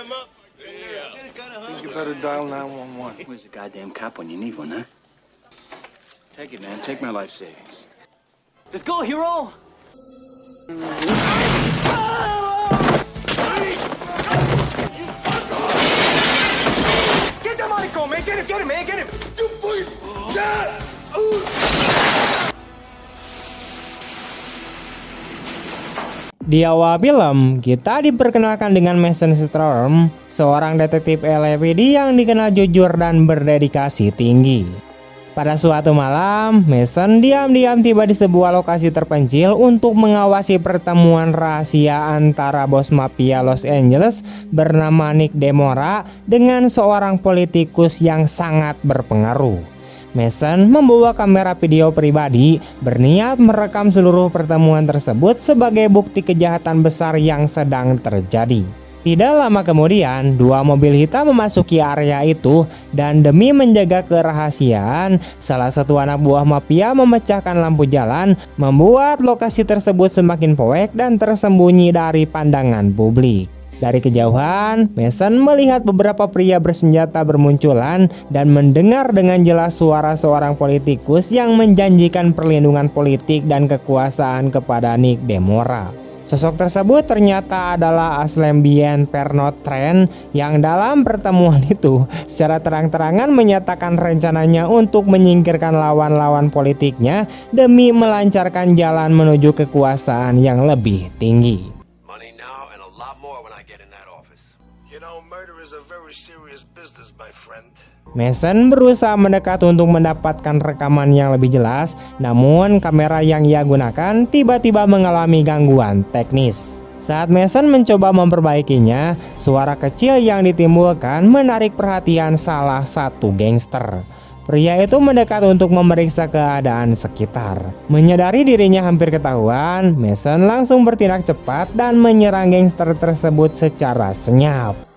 Think you better dial 911. Where's the goddamn cop when you need one, huh? Take it, man. Take my life savings. Let's go, hero! Get the Michael, man! Get him, man! Get him! You fucking... Di awal film, kita diperkenalkan dengan Mason Storm, seorang detektif LAPD yang dikenal jujur dan berdedikasi tinggi. Pada suatu malam, Mason diam-diam tiba di sebuah lokasi terpencil untuk mengawasi pertemuan rahasia antara bos mafia Los Angeles bernama Nick DeMora dengan seorang politikus yang sangat berpengaruh. Mason membawa kamera video pribadi, berniat merekam seluruh pertemuan tersebut sebagai bukti kejahatan besar yang sedang terjadi. Tidak lama kemudian, dua mobil hitam memasuki area itu dan demi menjaga kerahasiaan, salah satu anak buah mafia memecahkan lampu jalan, membuat lokasi tersebut semakin poek dan tersembunyi dari pandangan publik. Dari kejauhan, Mason melihat beberapa pria bersenjata bermunculan dan mendengar dengan jelas suara seorang politikus yang menjanjikan perlindungan politik dan kekuasaan kepada Nick DeMora. Sosok tersebut ternyata adalah Aslembian Pernod Trent yang dalam pertemuan itu secara terang-terangan menyatakan rencananya untuk menyingkirkan lawan-lawan politiknya demi melancarkan jalan menuju kekuasaan yang lebih tinggi. Mason berusaha mendekat untuk mendapatkan rekaman yang lebih jelas, namun kamera yang ia gunakan tiba-tiba mengalami gangguan teknis. Saat Mason mencoba memperbaikinya, suara kecil yang ditimbulkan menarik perhatian salah satu gangster. Pria itu mendekat untuk memeriksa keadaan sekitar. Menyadari dirinya hampir ketahuan, Mason langsung bertindak cepat dan menyerang gangster tersebut secara senyap.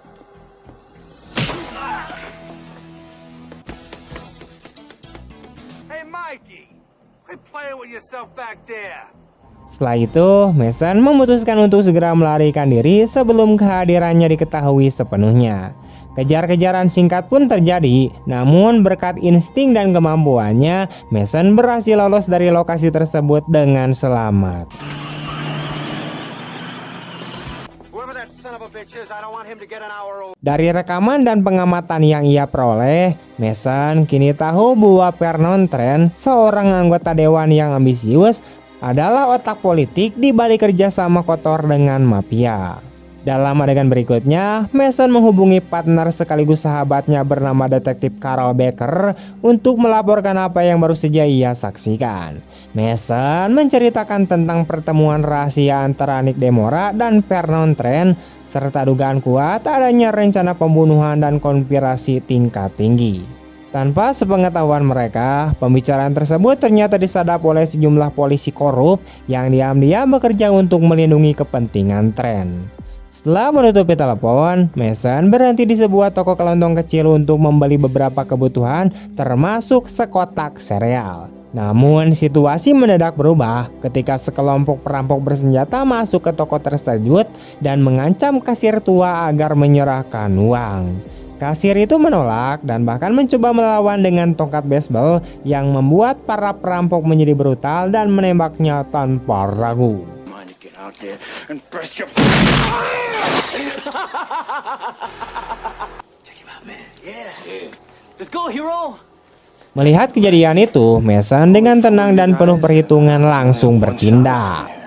Setelah itu, Mason memutuskan untuk segera melarikan diri sebelum kehadirannya diketahui sepenuhnya. Kejar-kejaran singkat pun terjadi, namun berkat insting dan kemampuannya, Mason berhasil lolos dari lokasi tersebut dengan selamat. Dari rekaman dan pengamatan yang ia peroleh, Mason kini tahu bahwa Pernod Trent, seorang anggota dewan yang ambisius, adalah otak politik di balik kerjasama kotor dengan mafia. Dalam adegan berikutnya, Mason menghubungi partner sekaligus sahabatnya bernama detektif Carol Baker untuk melaporkan apa yang baru saja ia saksikan. Mason menceritakan tentang pertemuan rahasia antara Nick DeMora dan Pernod Trent, serta dugaan kuat adanya rencana pembunuhan dan konspirasi tingkat tinggi. Tanpa sepengetahuan mereka, pembicaraan tersebut ternyata disadap oleh sejumlah polisi korup yang diam-diam bekerja untuk melindungi kepentingan Trent. Setelah menutupi telepon, Mason berhenti di sebuah toko kelontong kecil untuk membeli beberapa kebutuhan termasuk sekotak sereal. Namun situasi mendadak berubah ketika sekelompok perampok bersenjata masuk ke toko tersebut dan mengancam kasir tua agar menyerahkan uang. Kasir itu menolak dan bahkan mencoba melawan dengan tongkat baseball yang membuat para perampok menjadi brutal dan menembaknya tanpa ragu. Melihat kejadian itu, Mason dengan tenang dan penuh perhitungan langsung bertindak.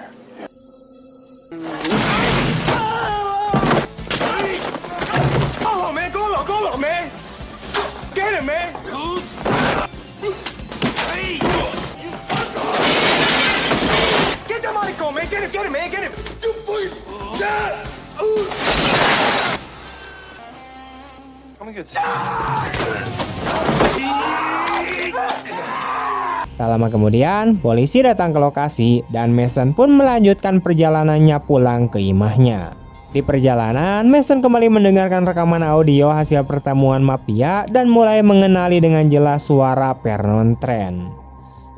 Tak lama kemudian, polisi datang ke lokasi dan Mason pun melanjutkan perjalanannya pulang ke imahnya. Di perjalanan, Mason kembali mendengarkan rekaman audio hasil pertemuan mafia dan mulai mengenali dengan jelas suara Pernod Trent.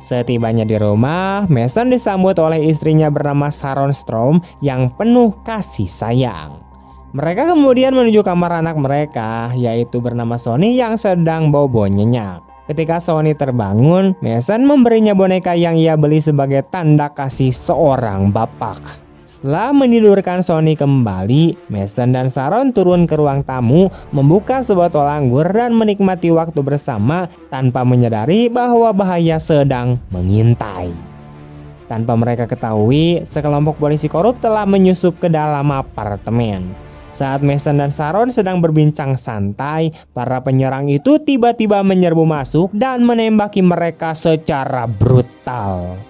Setibanya di rumah, Mason disambut oleh istrinya bernama Sharon Storm yang penuh kasih sayang. Mereka kemudian menuju kamar anak mereka, yaitu bernama Sonny yang sedang bobo nyenyak. Ketika Sonny terbangun, Mason memberinya boneka yang ia beli sebagai tanda kasih seorang bapak. Setelah menidurkan Sonny kembali, Mason dan Sharon turun ke ruang tamu, membuka sebotol anggur dan menikmati waktu bersama tanpa menyadari bahwa bahaya sedang mengintai. Tanpa mereka ketahui, sekelompok polisi korup telah menyusup ke dalam apartemen. Saat Mason dan Sharon sedang berbincang santai, para penyerang itu tiba-tiba menyerbu masuk dan menembaki mereka secara brutal.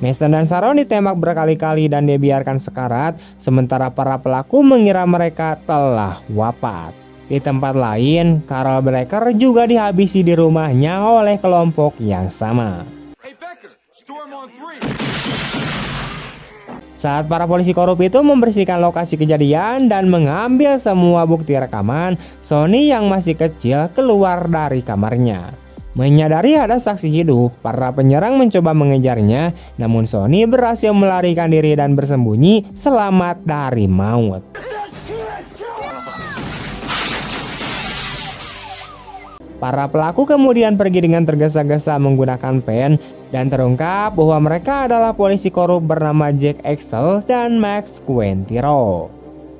Mason dan Sharon ditembak berkali-kali dan dibiarkan sekarat, sementara para pelaku mengira mereka telah wafat. Di tempat lain, Carol Breaker juga dihabisi di rumahnya oleh kelompok yang sama. Hey Becker, storm on 3. Saat para polisi korup itu membersihkan lokasi kejadian dan mengambil semua bukti rekaman, Sonny yang masih kecil keluar dari kamarnya. Menyadari ada saksi hidup, para penyerang mencoba mengejarnya, namun Sonny berhasil melarikan diri dan bersembunyi selamat dari maut. Para pelaku kemudian pergi dengan tergesa-gesa menggunakan pen dan terungkap bahwa mereka adalah polisi korup bernama Jack Axel dan Max Quintero.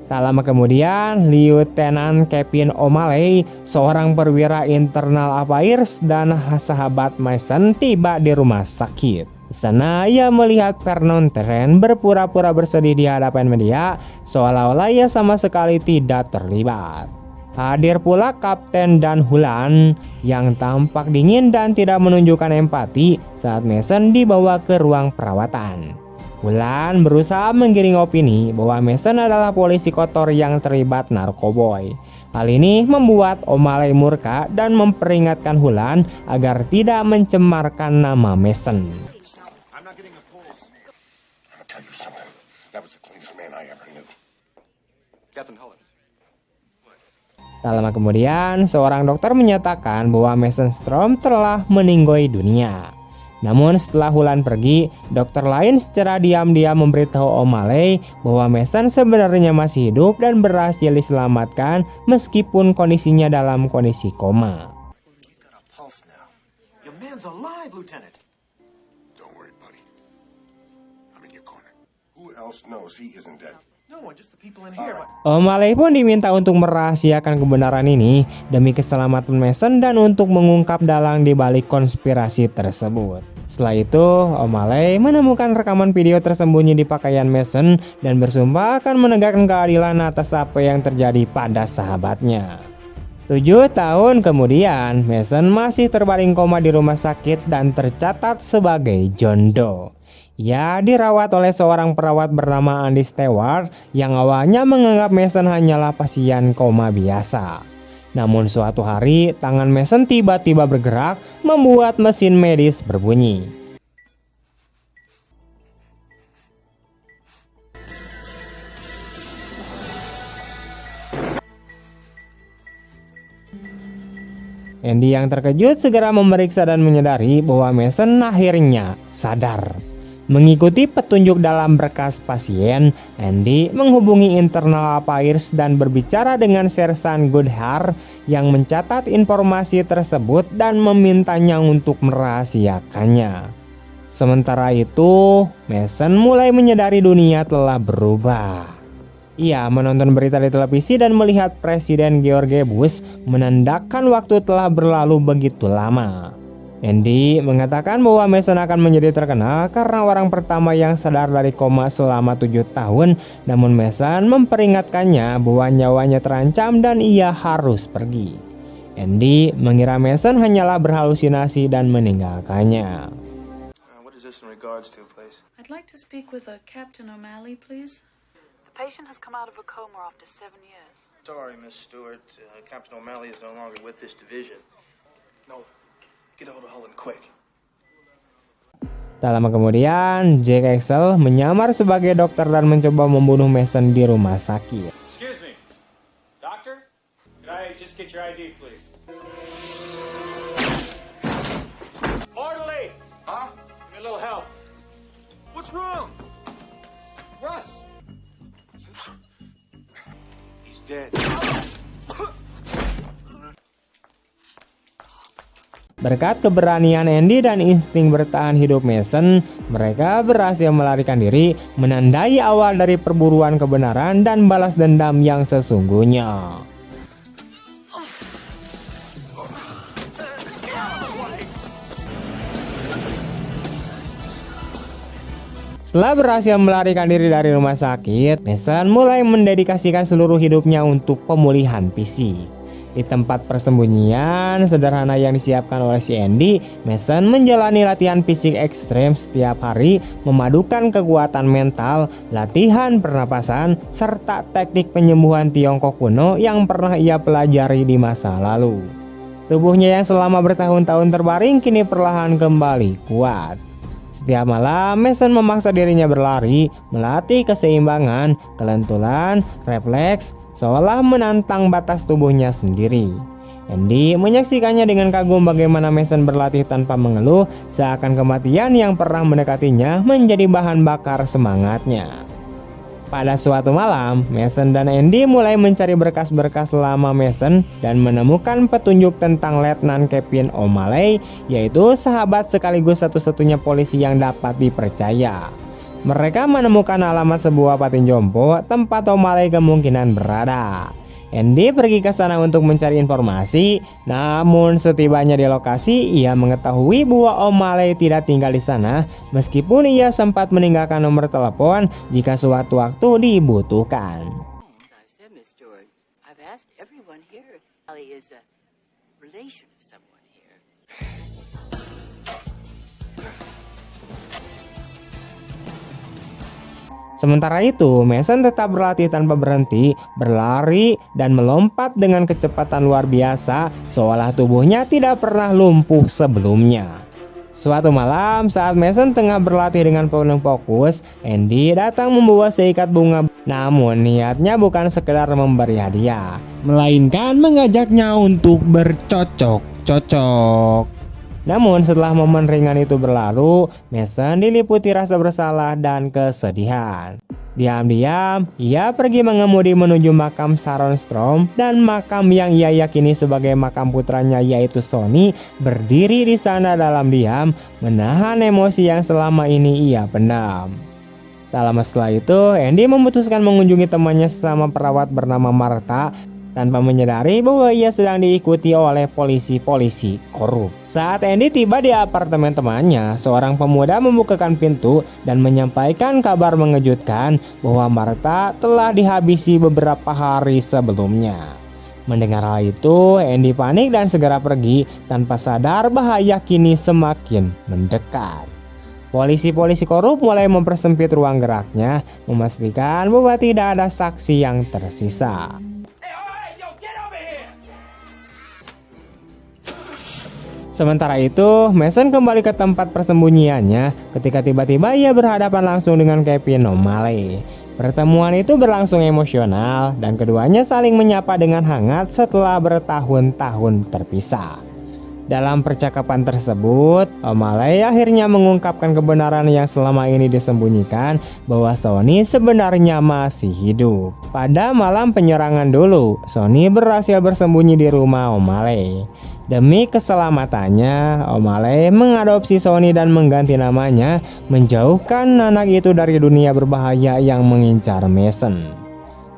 Tak lama kemudian, Lieutenant Kevin O'Malley, seorang perwira internal Apairs dan sahabat Mason, tiba di rumah sakit. Di sana ia melihat Vernon Terren berpura-pura bersedih di hadapan media, seolah-olah ia sama sekali tidak terlibat. Hadir pula Kapten Dan Hulan yang tampak dingin dan tidak menunjukkan empati saat Mason dibawa ke ruang perawatan. Hulan berusaha menggiring opini bahwa Mason adalah polisi kotor yang terlibat narkoboy. Hal ini membuat O'Malley murka dan memperingatkan Hulan agar tidak mencemarkan nama Mason. Tak lama kemudian, seorang dokter menyatakan bahwa Mason Strom telah meninggoy dunia. Namun setelah Hulan pergi, dokter lain secara diam-diam memberitahu O'Malley bahwa Mason sebenarnya masih hidup dan berhasil diselamatkan meskipun kondisinya dalam kondisi koma. O'Malley pun diminta untuk merahasiakan kebenaran ini demi keselamatan Mason dan untuk mengungkap dalang di balik konspirasi tersebut. Setelah itu, O'Malley menemukan rekaman video tersembunyi di pakaian Mason dan bersumpah akan menegakkan keadilan atas apa yang terjadi pada sahabatnya. 7 tahun kemudian, Mason masih terbaring koma di rumah sakit dan tercatat sebagai John Doe. Ia dirawat oleh seorang perawat bernama Andy Stewart yang awalnya menganggap Mason hanyalah pasien koma biasa. Namun suatu hari, tangan Mason tiba-tiba bergerak, membuat mesin medis berbunyi. Andy yang terkejut segera memeriksa dan menyadari bahwa Mason akhirnya sadar. Mengikuti petunjuk dalam berkas pasien, Andy menghubungi internal Apairs dan berbicara dengan Sersan Goodhart yang mencatat informasi tersebut dan memintanya untuk merahasiakannya. Sementara itu, Mason mulai menyadari dunia telah berubah. Ia menonton berita di televisi dan melihat Presiden George Bush menandakan waktu telah berlalu begitu lama. Andy mengatakan bahwa Mason akan menjadi terkenal karena orang pertama yang sadar dari koma selama 7 tahun, namun Mason memperingatkannya bahwa nyawanya terancam dan ia harus pergi. Andy mengira Mason hanyalah berhalusinasi dan meninggalkannya. What is this in regards to, please? I'd like to speak with Captain O'Malley, please. The patient has come out of a coma after 7 years. Sorry, Miss Stewart. Captain O'Malley is no longer with this division. No. Get out of Holland quick. Tak lama kemudian, Jack Axel menyamar sebagai dokter dan mencoba membunuh Mason di rumah sakit. Excuse me. Doctor? Could I just get your ID, please? Orderly! Huh? Give me a little help. What's wrong? Russ! He's dead. Berkat keberanian Andy dan insting bertahan hidup Mason, mereka berhasil melarikan diri, menandai awal dari perburuan kebenaran dan balas dendam yang sesungguhnya. Setelah berhasil melarikan diri dari rumah sakit, Mason mulai mendedikasikan seluruh hidupnya untuk pemulihan fisik. Di tempat persembunyian sederhana yang disiapkan oleh si Andy, Mason menjalani latihan fisik ekstrem setiap hari, memadukan kekuatan mental, latihan pernapasan, serta teknik penyembuhan Tiongkok kuno yang pernah ia pelajari di masa lalu. Tubuhnya yang selama bertahun-tahun terbaring kini perlahan kembali kuat. Setiap malam, Mason memaksa dirinya berlari, melatih keseimbangan, kelenturan, refleks, seolah menantang batas tubuhnya sendiri. Andy menyaksikannya dengan kagum bagaimana Mason berlatih tanpa mengeluh, seakan kematian yang pernah mendekatinya menjadi bahan bakar semangatnya. Pada suatu malam, Mason dan Andy mulai mencari berkas-berkas lama Mason dan menemukan petunjuk tentang Letnan Kevin O'Malley, yaitu sahabat sekaligus satu-satunya polisi yang dapat dipercaya. Mereka menemukan alamat sebuah patin jompo tempat O'Malley kemungkinan berada. Andy pergi ke sana untuk mencari informasi, namun setibanya di lokasi ia mengetahui bahwa O'Malley tidak tinggal di sana, meskipun ia sempat meninggalkan nomor telepon jika suatu waktu dibutuhkan. I've said, Miss Stewart, I've asked everyone here if Ali is a relation of someone here. Sementara itu, Mason tetap berlatih tanpa berhenti, berlari dan melompat dengan kecepatan luar biasa, seolah tubuhnya tidak pernah lumpuh sebelumnya. Suatu malam, saat Mason tengah berlatih dengan penuh fokus, Andy datang membawa seikat bunga. Namun niatnya bukan sekedar memberi hadiah, melainkan mengajaknya untuk bercocok-cocok. Namun setelah momen ringan itu berlalu, Mason diliputi rasa bersalah dan kesedihan. Diam-diam, ia pergi mengemudi menuju makam Sharon Strom, dan makam yang ia yakini sebagai makam putranya yaitu Sonny berdiri di sana dalam diam, menahan emosi yang selama ini ia pendam. Tak lama setelah itu, Andy memutuskan mengunjungi temannya sesama perawat bernama Martha, tanpa menyadari bahwa ia sedang diikuti oleh polisi-polisi korup. Saat Andy tiba di apartemen temannya, seorang pemuda membukakan pintu dan menyampaikan kabar mengejutkan bahwa Martha telah dihabisi beberapa hari sebelumnya. Mendengar hal itu, Andy panik dan segera pergi tanpa sadar bahaya kini semakin mendekat. Polisi-polisi korup mulai mempersempit ruang geraknya, memastikan bahwa tidak ada saksi yang tersisa. Sementara itu, Mason kembali ke tempat persembunyiannya ketika tiba-tiba ia berhadapan langsung dengan Kevin O'Malley. Pertemuan itu berlangsung emosional dan keduanya saling menyapa dengan hangat setelah bertahun-tahun terpisah. Dalam percakapan tersebut, O'Malley akhirnya mengungkapkan kebenaran yang selama ini disembunyikan, bahwa Sonny sebenarnya masih hidup. Pada malam penyerangan dulu, Sonny berhasil bersembunyi di rumah O'Malley. Demi keselamatannya, O'Malley mengadopsi Sonny dan mengganti namanya, menjauhkan anak itu dari dunia berbahaya yang mengincar Mason.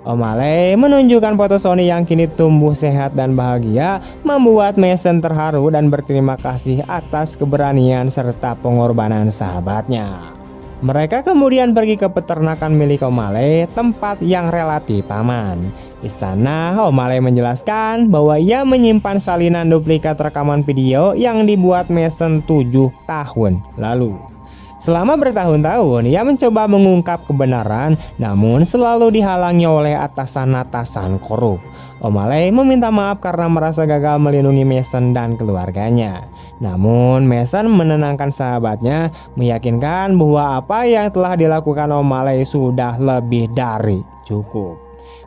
O'Malley menunjukkan foto Sonny yang kini tumbuh sehat dan bahagia, membuat Mason terharu dan berterima kasih atas keberanian serta pengorbanan sahabatnya. Mereka kemudian pergi ke peternakan milik O'Malley, tempat yang relatif aman. Di sana, O'Malley menjelaskan bahwa ia menyimpan salinan duplikat rekaman video yang dibuat Mason 7 tahun lalu. Selama bertahun-tahun, ia mencoba mengungkap kebenaran, namun selalu dihalangi oleh atasan-atasan korup. O'Malley meminta maaf karena merasa gagal melindungi Mason dan keluarganya. Namun Mason menenangkan sahabatnya, meyakinkan bahwa apa yang telah dilakukan O'Malley sudah lebih dari cukup.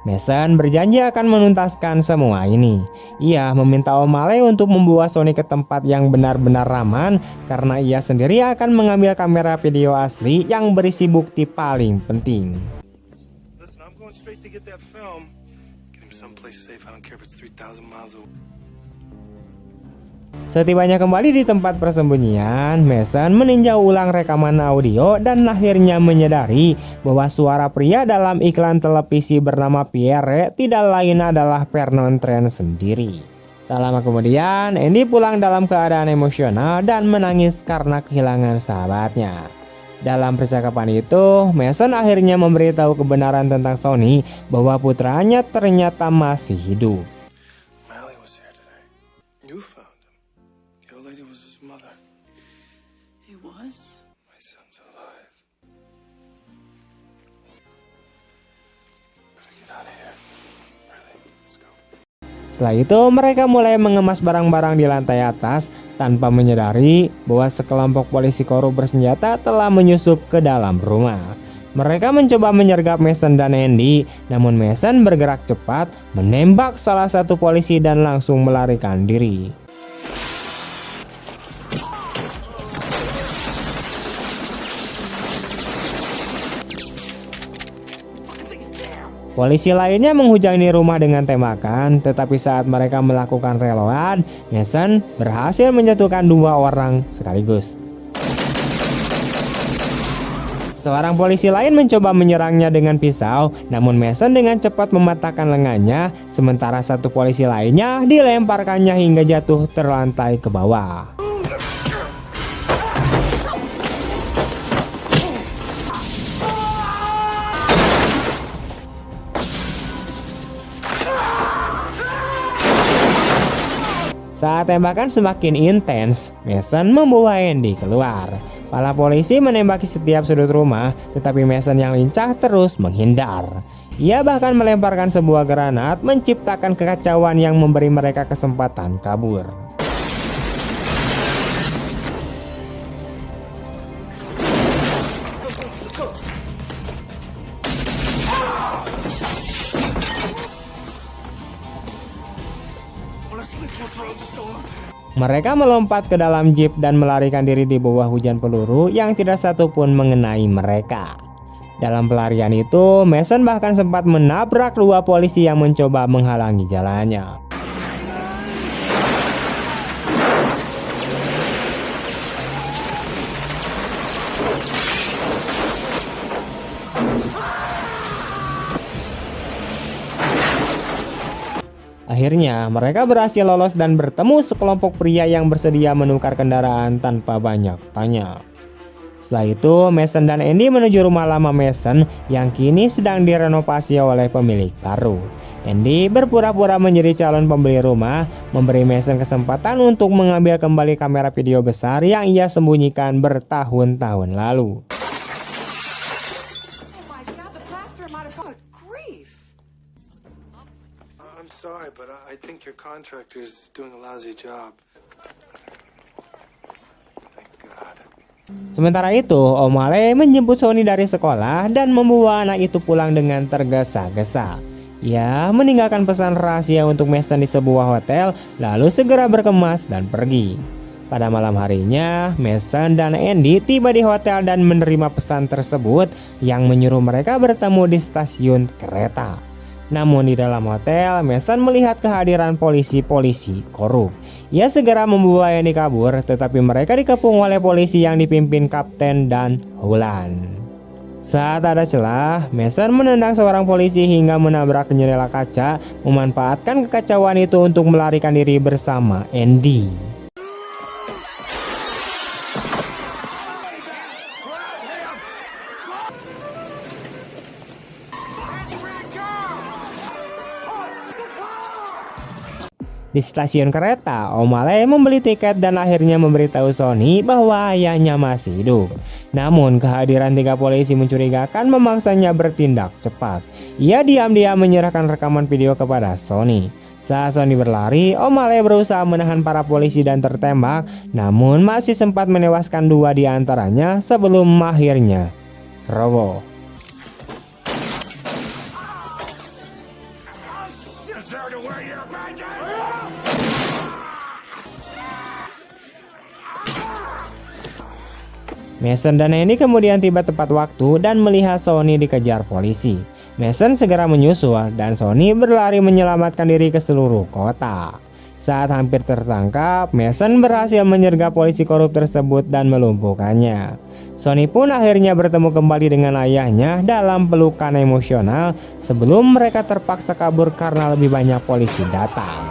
Mason berjanji akan menuntaskan semua ini. Ia meminta O'Malley untuk membawa Sonny ke tempat yang benar-benar aman karena ia sendiri akan mengambil kamera video asli yang berisi bukti paling penting. Listen, I'm going straight to get that film. Get him someplace safe. I don't care if it's 3,000 miles away. Setibanya kembali di tempat persembunyian, Mason meninjau ulang rekaman audio dan akhirnya menyadari bahwa suara pria dalam iklan televisi bernama Pierre tidak lain adalah Vernon Trent sendiri. Tak lama kemudian, Andy pulang dalam keadaan emosional dan menangis karena kehilangan sahabatnya. Dalam percakapan itu, Mason akhirnya memberitahu kebenaran tentang Sonny bahwa putranya ternyata masih hidup. Mally was here today. You found him. The old lady was his mother. He was? My son's alive. Better get out of here. Really, let's go. Setelah itu mereka mulai mengemas barang-barang di lantai atas tanpa menyadari bahwa sekelompok polisi korup bersenjata telah menyusup ke dalam rumah. Mereka mencoba menyergap Mason dan Andy, namun Mason bergerak cepat, menembak salah satu polisi dan langsung melarikan diri. Polisi lainnya menghujani rumah dengan tembakan, tetapi saat mereka melakukan reload, Mason berhasil menjatuhkan 2 orang sekaligus. Seorang polisi lain mencoba menyerangnya dengan pisau, namun Mason dengan cepat mematahkan lengannya, sementara satu polisi lainnya dilemparkannya hingga jatuh terlantai ke bawah. Saat tembakan semakin intens, Mason membawa Andy keluar. Para polisi menembaki setiap sudut rumah, tetapi Mason yang lincah terus menghindar. Ia bahkan melemparkan sebuah granat, menciptakan kekacauan yang memberi mereka kesempatan kabur. Mereka melompat ke dalam jeep dan melarikan diri di bawah hujan peluru yang tidak satu pun mengenai mereka. Dalam pelarian itu, Mason bahkan sempat menabrak 2 polisi yang mencoba menghalangi jalannya. Akhirnya mereka berhasil lolos dan bertemu sekelompok pria yang bersedia menukar kendaraan tanpa banyak tanya. Setelah itu Mason dan Andy menuju rumah lama Mason yang kini sedang direnovasi oleh pemilik baru. Andy berpura-pura menjadi calon pembeli rumah, memberi Mason kesempatan untuk mengambil kembali kamera video besar yang ia sembunyikan bertahun-tahun lalu. I'm sorry, but I think your contractor's doing a lousy job. Thank God. Sementara itu, O'Malley menjemput Sonny dari sekolah dan membawa anak itu pulang dengan tergesa-gesa. Ia meninggalkan pesan rahasia untuk Mason di sebuah hotel, lalu segera berkemas dan pergi. Pada malam harinya, Mason dan Andy tiba di hotel dan menerima pesan tersebut yang menyuruh mereka bertemu di stasiun kereta. Namun di dalam hotel, Mason melihat kehadiran polisi-polisi korup. Ia segera membawa Andy kabur, tetapi mereka dikepung oleh polisi yang dipimpin Kapten Dan Holland. Saat ada celah, Mason menendang seorang polisi hingga menabrak jendela kaca, memanfaatkan kekacauan itu untuk melarikan diri bersama Andy. Di stasiun kereta, O'Malley membeli tiket dan akhirnya memberitahu Sonny bahwa ayahnya masih hidup. Namun kehadiran 3 polisi mencurigakan memaksanya bertindak cepat. Ia diam-diam menyerahkan rekaman video kepada Sonny. Saat Sonny berlari, O'Malley berusaha menahan para polisi dan tertembak, namun masih sempat menewaskan 2 di antaranya sebelum akhirnya roboh. Mason dan Andy kemudian tiba tepat waktu dan melihat Sonny dikejar polisi. Mason segera menyusul dan Sonny berlari menyelamatkan diri ke seluruh kota. Saat hampir tertangkap, Mason berhasil menyergap polisi korup tersebut dan melumpuhkannya. Sonny pun akhirnya bertemu kembali dengan ayahnya dalam pelukan emosional sebelum mereka terpaksa kabur karena lebih banyak polisi datang.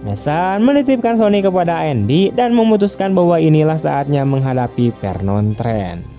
Mason menitipkan Sonny kepada Andy dan memutuskan bahwa inilah saatnya menghadapi Vernon Trent.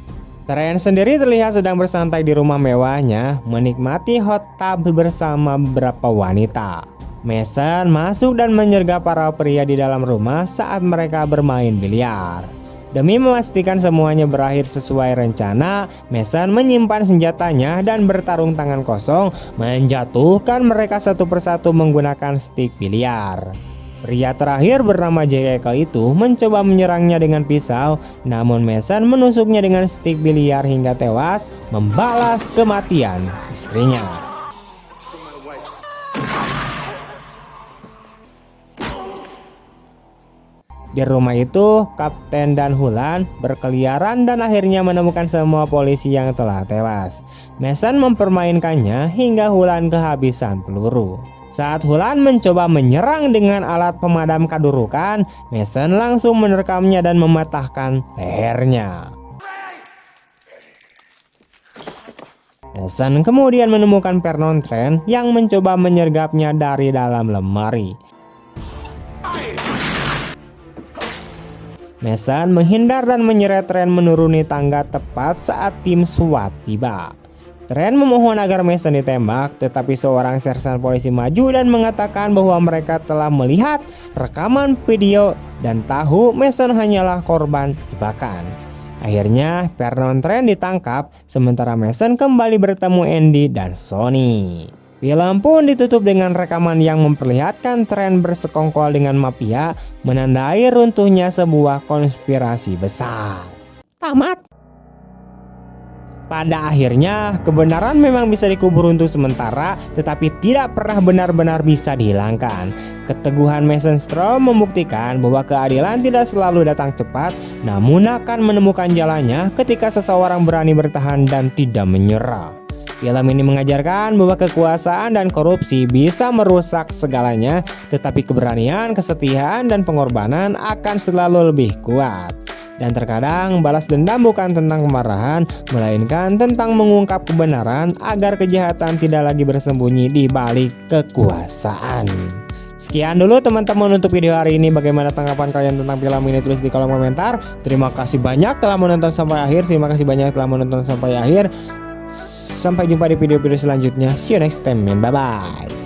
Trent sendiri terlihat sedang bersantai di rumah mewahnya, menikmati hot tub bersama beberapa wanita. Mason masuk dan menyergap para pria di dalam rumah saat mereka bermain biliar. Demi memastikan semuanya berakhir sesuai rencana, Mason menyimpan senjatanya dan bertarung tangan kosong menjatuhkan mereka satu persatu menggunakan stik biliar. Pria terakhir bernama Jack Eichel itu mencoba menyerangnya dengan pisau, namun Mason menusuknya dengan stik biliar hingga tewas, membalas kematian istrinya. Di rumah itu, Kapten dan Hulan berkeliaran dan akhirnya menemukan semua polisi yang telah tewas. Mason mempermainkannya hingga Hulan kehabisan peluru. Saat Hulan mencoba menyerang dengan alat pemadam kadurukan, Mason langsung menerkamnya dan mematahkan lehernya. Mason kemudian menemukan Vernon Trent yang mencoba menyergapnya dari dalam lemari. Mason menghindar dan menyeret Trent menuruni tangga tepat saat tim SWAT tiba. Trent memohon agar Mason ditembak, tetapi seorang sersan polisi maju dan mengatakan bahwa mereka telah melihat rekaman video dan tahu Mason hanyalah korban jebakan. Akhirnya Vernon Trent ditangkap, sementara Mason kembali bertemu Andy dan Sonny. Film pun ditutup dengan rekaman yang memperlihatkan Trent bersekongkol dengan mafia, menandai runtuhnya sebuah konspirasi besar. Tamat. Pada akhirnya, kebenaran memang bisa dikubur untuk sementara, tetapi tidak pernah benar-benar bisa dihilangkan. Keteguhan Mason Strom membuktikan bahwa keadilan tidak selalu datang cepat, namun akan menemukan jalannya ketika seseorang berani bertahan dan tidak menyerah. Film ini mengajarkan bahwa kekuasaan dan korupsi bisa merusak segalanya, tetapi keberanian, kesetiaan, dan pengorbanan akan selalu lebih kuat. Dan terkadang balas dendam bukan tentang kemarahan, melainkan tentang mengungkap kebenaran agar kejahatan tidak lagi bersembunyi di balik kekuasaan. Sekian dulu teman-teman untuk video hari ini. Bagaimana tanggapan kalian tentang film ini? Tulis di kolom komentar. Terima kasih banyak telah menonton sampai akhir. Sampai jumpa di video-video selanjutnya. See you next time, man. Bye-bye.